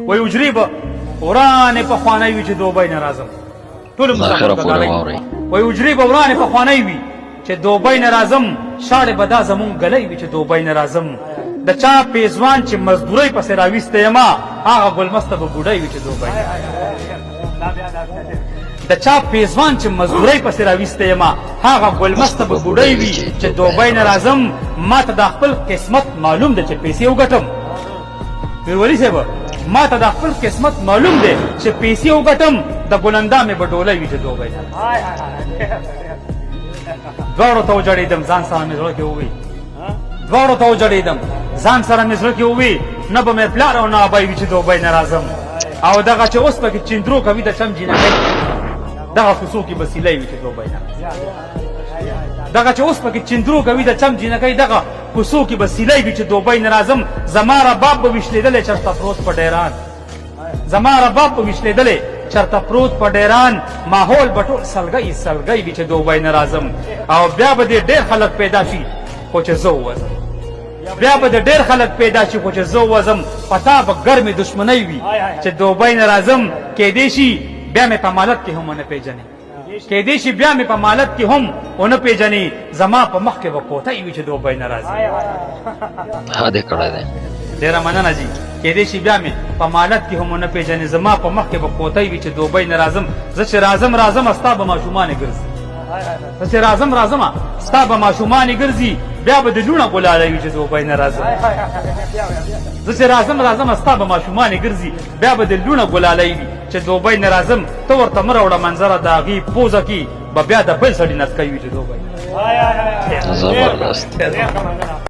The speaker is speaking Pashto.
وای اجري به ورانې پخوانی وي چې دوبۍ نه راځم ټول مسافر وای اجري به ورانې پخوانی وي چې دوبۍ نه راځم شاړې به دا زمونږ ګلی وي چې دوبۍ نه راځم د چا پیزوان چې مزدورۍ پسې راویستی یما هغه ګلمسته به بوډۍ وي چې دوبۍ د چا پیزوان چې مزدورۍ پسې راویستی یما هغه ګلمسته به بوډۍ وي چې دوبۍ نه راځم ما ته د خپل قسمت معلوم دی چې پیسې وګټم میرولي صاحب ما ته د خپل قسمت معلوم دی چې پیسې وګټم د ګلندامې به ډولۍ وي چې دوبۍ نه دواړو ته وجړېدم ځان سره مې زړه کې ووی دواړو ته وجړېدم ځان سره مې زړه کې ووی نه به مې پلار او نه ابۍ وي چې دوبۍ نه راځم او دغه چې اوس پکې چندرو کوي د چم جینکۍ دغه کوڅو کې به سیلی وي چې دوبۍ نه دغه چې اوس پکې چندرو کوي د چم جینکۍ دغه کوڅو کې به سیلی وي چې دوبۍ نه راځم زما رباب به وشلېدلی چېرته پروت په ډیران زما رباب به وشلېدلی چرته پروت په ډیران ماحول به ټول سلګۍ سلګۍ وي چې دوبۍ نه راځم او بیا به دې ډېر خلک پیدا شي خو چې زه ووځم بیا به د ډېر خلک پیدا شي خو چې زه ووځم په تا به ګرمې دښمنۍ وي چې دوبۍ نه راځم کیدی شي بیا مې په مالت کې هم ونه پېژنې کیدی شي بیا مې په مالت کې هم ونه پېژنې زما په مخ کې به کوټۍ وي چې دوبۍ نه راځي ها دې کړی دی ډېره مننه جي کیدی شي بیا مې په مالت کې هم ونه پېژنې زما په مخ کې به کوټۍ وي چې دوبۍ نه راځم زه چې راځم ستا به ماشومانې ګرځي زه چې راځم ستا به ماشومانې ګرځي بیا به د لوڼه ګلالی وي چې دوبۍ نه راځم زه چې راځم ستا به ماشومانې ګرځي بیا به د لوڼه ګلالی وي چې دوبۍ نه راځم ته ورته مه راوړه منظره د هغې پوزه کې به بیا د بل سړي نتکۍ وي چې دوبۍ زبردست